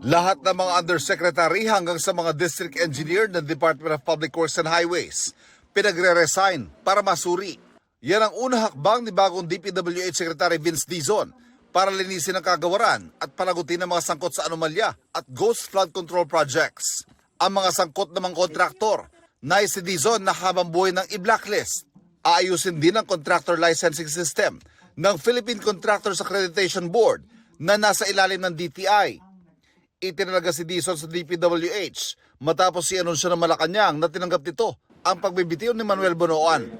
Lahat ng mga undersecretary hanggang sa mga district engineer ng Department of Public Works and Highways pinagre-resign para masuri. Yan ang unang hakbang ni bagong DPWH Secretary Vince Dizon para linisin ang kagawaran at panagutin ang mga sangkot sa anomalya at ghost flood control projects. Ang mga sangkot ng mga kontraktor, nais si Dizon na habang buhay ng i-blacklist. Aayusin din ang contractor licensing system ng Philippine Contractors Accreditation Board na nasa ilalim ng DTI. Itinalaga si Dizon sa DPWH matapos i-anunsyo ng Malacanang na tinanggap nito ang pagbibitiw ni Manuel Bonoan.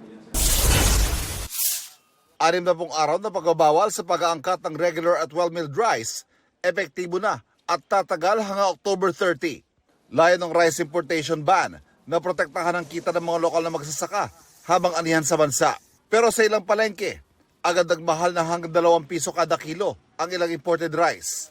60 araw na pagbabawal sa pag-aangkat ng regular at well-milled rice, epektibo na at tatagal hanggang October 30. Layo ng rice importation ban na protektahan ang kita ng mga lokal na magsasaka habang anihan sa bansa. Pero sa ilang palengke, agad nagmahal na hanggang 2 piso kada kilo ang ilang imported rice.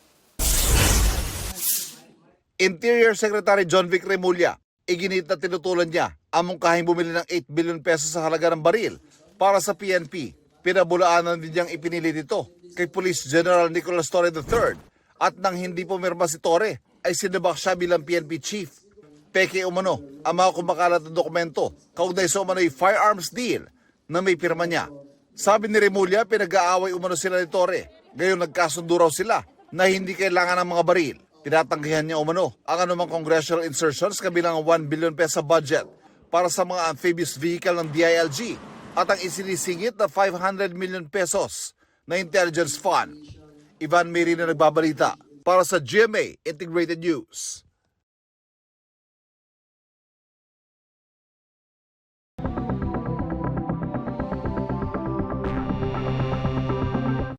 Interior Secretary John Vic Remulla, iginit na tinutulan niya ang mungkahing bumili ng 8 billion pesos sa halaga ng baril para sa PNP. Pinabulaanan din niyang ipinili dito kay Police General Nicolas Torre III at nang hindi pumirma si Torre ay sinabak siya bilang PNP Chief. Peke umano ang mga kumakalat na dokumento kaugnay sa umano'y firearms deal na may pirma niya. Sabi ni Remulla, pinag-aaway umano sila ni Torre. Ngayon nagkasundo raw sila na hindi kailangan ng mga baril. Tinatanggihan niya umano ang anumang congressional insertions kabilang ang 1 billion peso budget para sa mga amphibious vehicle ng DILG at ang isinisingit na 500 million pesos na intelligence fund. Ivan Mary na nagbabalita para sa GMA Integrated News.